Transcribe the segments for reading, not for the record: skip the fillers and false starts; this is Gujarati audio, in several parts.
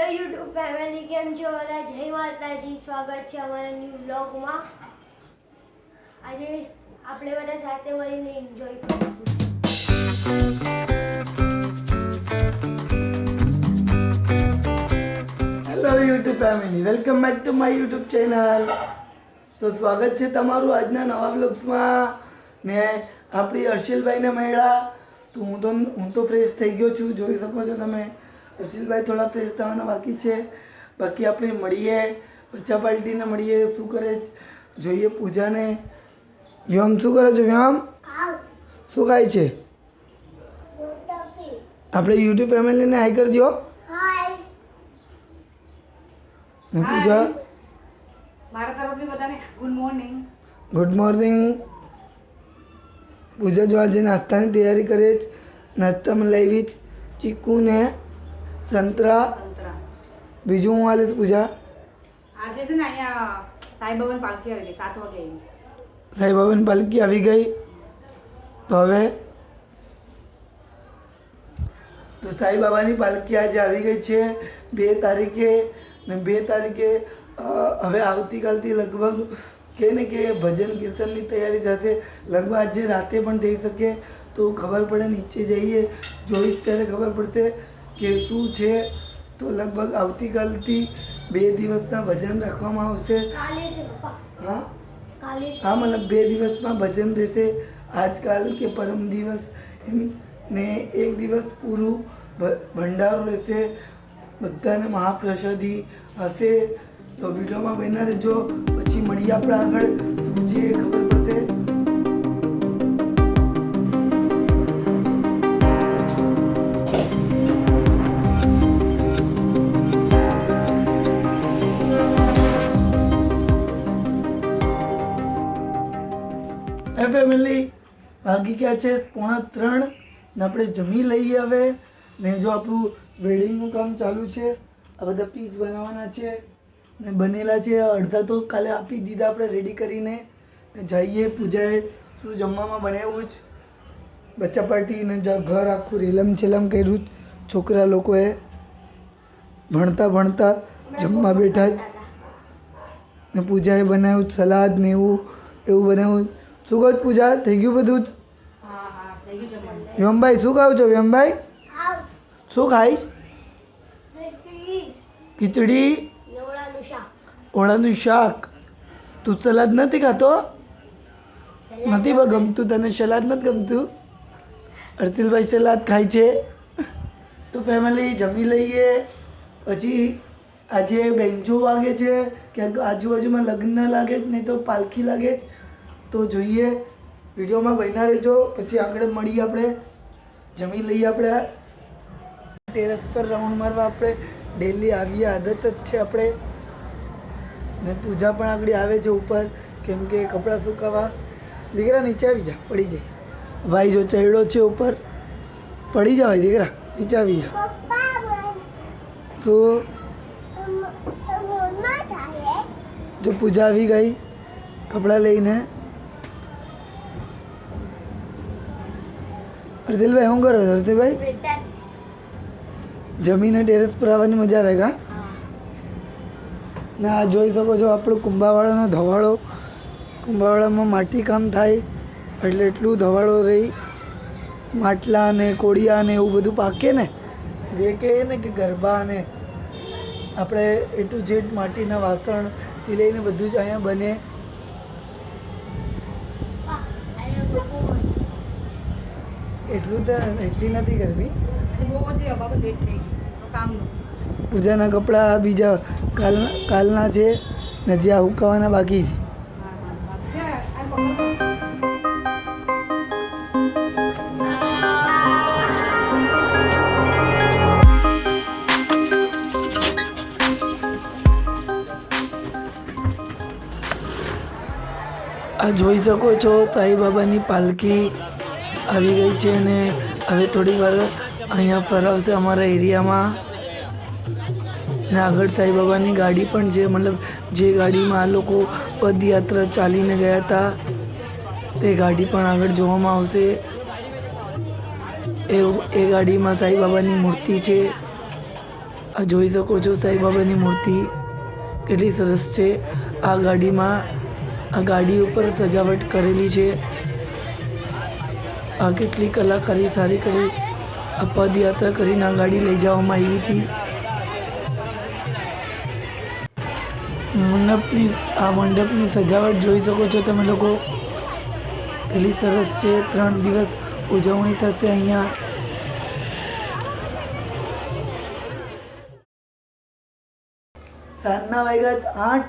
હેલો યુટ્યુબ ફેમિલી, કેમ છો બધા? જય માતાજી. સ્વાગત છે અમારા ન્યૂ વ્લોગમાં. આજે આપણે બધા સાથે મળીને એન્જોય કરીશું. Hello YouTube family, welcome back to my YouTube channel. તો સ્વાગત છે તમારું આજના નવા વ્લોગ્સમાં. ને આપણી હર્ષિલભાઈને મળ્યા તો હું તો ફ્રેશ થઈ ગયો છું, જોઈ શકો છો તમે. હર્ષિલભાઈ થોડા ફ્રેશ થવાના બાકી છે. બાકી આપણે મળીએ, બચ્ચા પાર્ટીને મળીએ. શું કરે જોઈએ પૂજાને. વ્યોમ શું કરે છે? વ્યોમ શું ખાય છે? આપણે યુટ્યુબ ફેમિલીને હાઈ કરી દો. ને પૂજા મારા તરફથી બધાને good morning. Good morning. Pooja જો આજે નાસ્તાની તૈયારી કરે છે. નાસ્તામાં લાવી ચીકુ ને સંતરા. બીજું હું આલીશ પૂજા? આજે છે ને અહીંયા સાંઈબાબાની પાલખી આવી ગઈ 7 વાગે. સાંઈબાબાની પાલખી આવી ગઈ. તો હવે સાંઈબાબાની પાલખી આજે આવી ગઈ છે 2 તારીખે. ને 2 તારીખે હવે આવતીકાલથી લગભગ કે ને કે ભજન કીર્તનની તૈયારી થશે. લગભગ આજે રાતે પણ થઈ શકે તો ખબર પડે. નીચે જઈએ જોઈશ ત્યારે ખબર પડશે કે શું છે. તો લગભગ આવતીકાલથી 2 દિવસના ભજન રાખવામાં આવશે. કાલે છે પપ્પા, હા કાલે છે. હા, મતલબ 2 દિવસમાં ભજન રહેશે. આજકાલ કે પરમ દિવસ એમ. ને 1 દિવસ પૂરું ભંડારો રહેશે. બધાને મહાપ્રસાદી હશે. તો વિડીયોમાં બન્યા રહેજો. પછી મળીએ આપણે આગળ શું છે એ ખબર પડશે. હે ફેમિલી, વાગી ગયા છે 2:45 ને આપણે જમી લઈએ હવે. ને જો આપણું વેડિંગનું કામ ચાલુ છે. આ બધા પીસ બનાવવાના છે ને બનેલા છે. અડધા તો કાલે આપી દીધા આપણે રેડી કરીને. ને જઈએ પૂજાએ શું જમવામાં બનાવ્યું જ. બચ્ચા પાર્ટી ને ઘર આખું રેલમ છેલમ કર્યું જ. છોકરા લોકોએ ભણતા ભણતા જમવા બેઠા જ. ને પૂજાએ બનાવ્યું સલાદ ને એવું બનાવ્યું. શું કહો પૂજા? થઈ ગયું બધું જ? હા હા થઈ ગયું જમવાનું. વ્યોમભાઈ શું ખાવ છો? વ્યોમભાઈ શું ખાઈશ? ખીચડી, ઓળાનું શાક. ઓળાનું શાક. તું સલાદ નથી ખાતો? નથી ગમતું તને? સલાદ નથી ગમતું? અર્તિલભાઈ સલાદ ખાય છે. તો ફેમિલી જમી લઈએ. પછી આજે બેન્ચો વાગે છે ક્યાંક આજુબાજુમાં લગ્ન લાગે જ, નહીં તો પાલખી લાગે જ. તો જોઈએ, વિડીયોમાં બન્યા રહેજો. પછી આગળ મળીએ. આપણે જમી લઈએ. આપણે ટેરેસ પર રાઉન્ડ મારવા આપણે ડેલી આવીએ, આદત જ છે આપણે. ને પૂજા પણ આગળ આવે છે ઉપર, કેમ કે કપડાં સુકાવા. દીકરા નીચે આવી જા, પડી જાય. ભાઈ જો ચડ્યો છે ઉપર, પડી જવાય દીકરા, નીચે આવી જા. તો જો પૂજા આવી ગઈ કપડાં લઈને. હર્ષિલભાઈ શું કરો છો? હર્ષિલભાઈ જમીને ટેરેસ પર આવવાની મજા આવે કા? ને આ જોઈ શકો છો આપણો કુંભાવાળાનો ધવાળો. કુંભાવાળામાં માટી કામ થાય એટલે એટલું ધવાળો રહી. માટલા ને કોળિયા ને એવું બધું પાકે ને, જે કહે ને કે ગરબા ને આપણે એ ટુ ઝેડ માટીના વાસણથી લઈને બધું જ અહીંયા બને. એટલી નથી ગરમી. આજે બહુ બધી બાબા લેટ થઈ ગઈ તો કામનું. પૂજાના કપડાં બીજા કાલના છે ને જ્યાં હુકાવાના બાકી છે. આ જોઈ શકો છો સાંઈબાબાની પાલખી આવી ગઈ છે. ને હવે થોડી વાર અહીંયા ફરાવશે અમારા એરિયામાં. ને આગળ સાંઈબાબાની ગાડી પણ છે, મતલબ જે ગાડીમાં આ લોકો પદયાત્રા ચાલીને ગયા હતા તે ગાડી પણ આગળ જોવામાં આવશે. એ ગાડીમાં સાંઈબાબાની મૂર્તિ છે. આ જોઈ શકો છો સાંઈબાબાની મૂર્તિ કેટલી સરસ છે. આ ગાડી ઉપર સજાવટ કરેલી છે. આ કેટલી કલાકારી સારી કરી. આ પદયાત્રા કરીને આ ગાડી લઈ જવામાં આવી હતી. મંડપની સજાવટ જોઈ શકો છો તમે લોકો કેટલી સરસ છે. 3 દિવસ ઉજવણી થશે અહીંયા. સાંજના વાગ્યા 8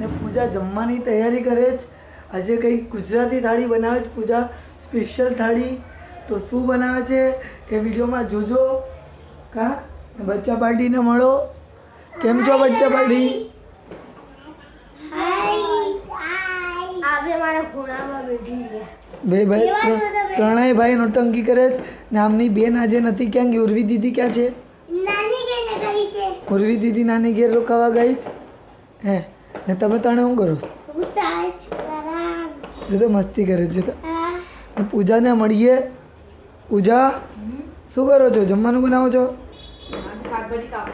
ને પૂજા જમવાની તૈયારી કરે છે. આજે કંઈક ગુજરાતી થાળી બનાવે છે પૂજા, સ્પેશિયલ થાળી. તો શું બનાવે છે એ વિડીયોમાં જોજો. કા બચ્ચા પાર્ટીને મળો. કેમ છો બચ્ચા પાર્ટી? આવે મારા ખૂણામાં બેઠી છે. બે ભાઈ ત્રણેય ભાઈ નોટંકી કરે છે ને આમની બેન આજે નથી. ક્યાં ગઈ? ઉર્વી દીદી ક્યાં છે? ઉર્વી દીદી નાની ઘેર રોકાવા ગઈ છે. હે ને તમે તને શું કરો? જો તો મસ્તી કરે છે. તો પૂજાને મળીએ. પૂજા શું કરો છો? જમવાનું બનાવો છો? શાકભાજી કાપો.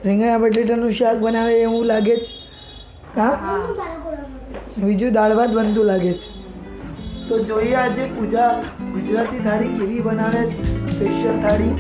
રીંગણા બટેટાનું શાક બનાવે એવું લાગે છે. હા, બીજું દાળ ભાત બનતું લાગે છે. તો જોઈએ આજે પૂજા ગુજરાતી થાળી કેવી બનાવે છે, સ્પેશિયલ થાળી.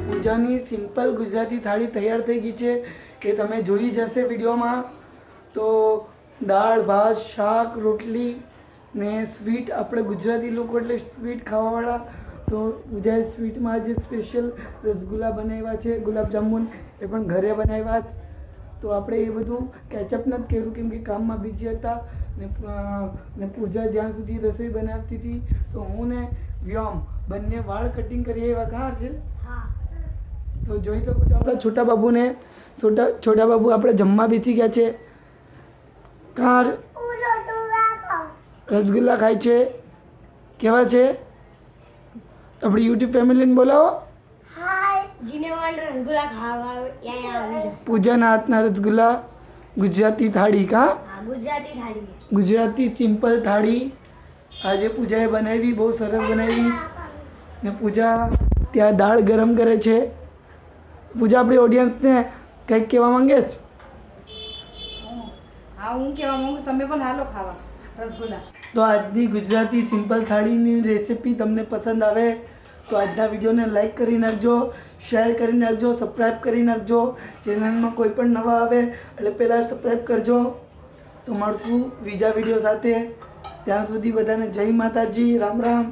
પૂજાની સિમ્પલ ગુજરાતી થાળી તૈયાર થઈ ગઈ છે એ તમે જોઈ જશે વિડીયોમાં. તો દાળ ભાત શાક રોટલી ને સ્વીટ. આપણે ગુજરાતી લોકો એટલે સ્વીટ ખાવાવાળા. તો પૂજાએ સ્વીટમાં જે સ્પેશિયલ રસગુલ્લા બનાવ્યા છે, ગુલાબજાંબુ એ પણ ઘરે બનાવ્યા જ. તો આપણે એ બધું કેચઅપ નથી કર્યું કેમ કે કામમાં બીજી હતા ને પૂજા જ્યાં સુધી રસોઈ બનાવતી હતી તો હું ને વ્યોમ બંને વાળ કટિંગ કરીએ એવા કાર છે. તો જોઈ શકો છો આપણા છોટા બાબુ આપણે જમવા બેસી ગયા છે. કાર રસગુલ્લા ખાય છે. કેવા છે? આપણી યુટ્યુબ ફેમિલીને બોલાવો. જીને વાળ રસગુલ્લા ખાવા આવે. પૂજાના હાથના રસગુલ્લા. ગુજરાતી થાળી. કા ગુજરાતી થાળી, ગુજરાતી સિમ્પલ થાળી આજે પૂજાએ બનાવી. બહુ સરસ બનાવી. ને પૂજા ત્યાં દાળ ગરમ કરે છે. પૂજા આપણી ઓડિયન્સને કંઈક કહેવા માંગે છે? હા, હું કહેવા માંગુ છું, તમે પણ હાલો ખાવા રસગુલ્લા. તો આજની ગુજરાતી સિમ્પલ થાળીની રેસિપી તમને પસંદ આવે તો આજના વિડીયોને લાઈક કરી નાખજો, શેર કરી નાખજો, સબસ્ક્રાઈબ કરી નાખજો. ચેનલમાં કોઈ પણ નવા આવે એટલે પહેલાં સબસ્ક્રાઈબ કરજો. તો મળશું બીજા વિડીયો સાથે. ત્યાં સુધી બધાને જય માતાજી, રામ રામ.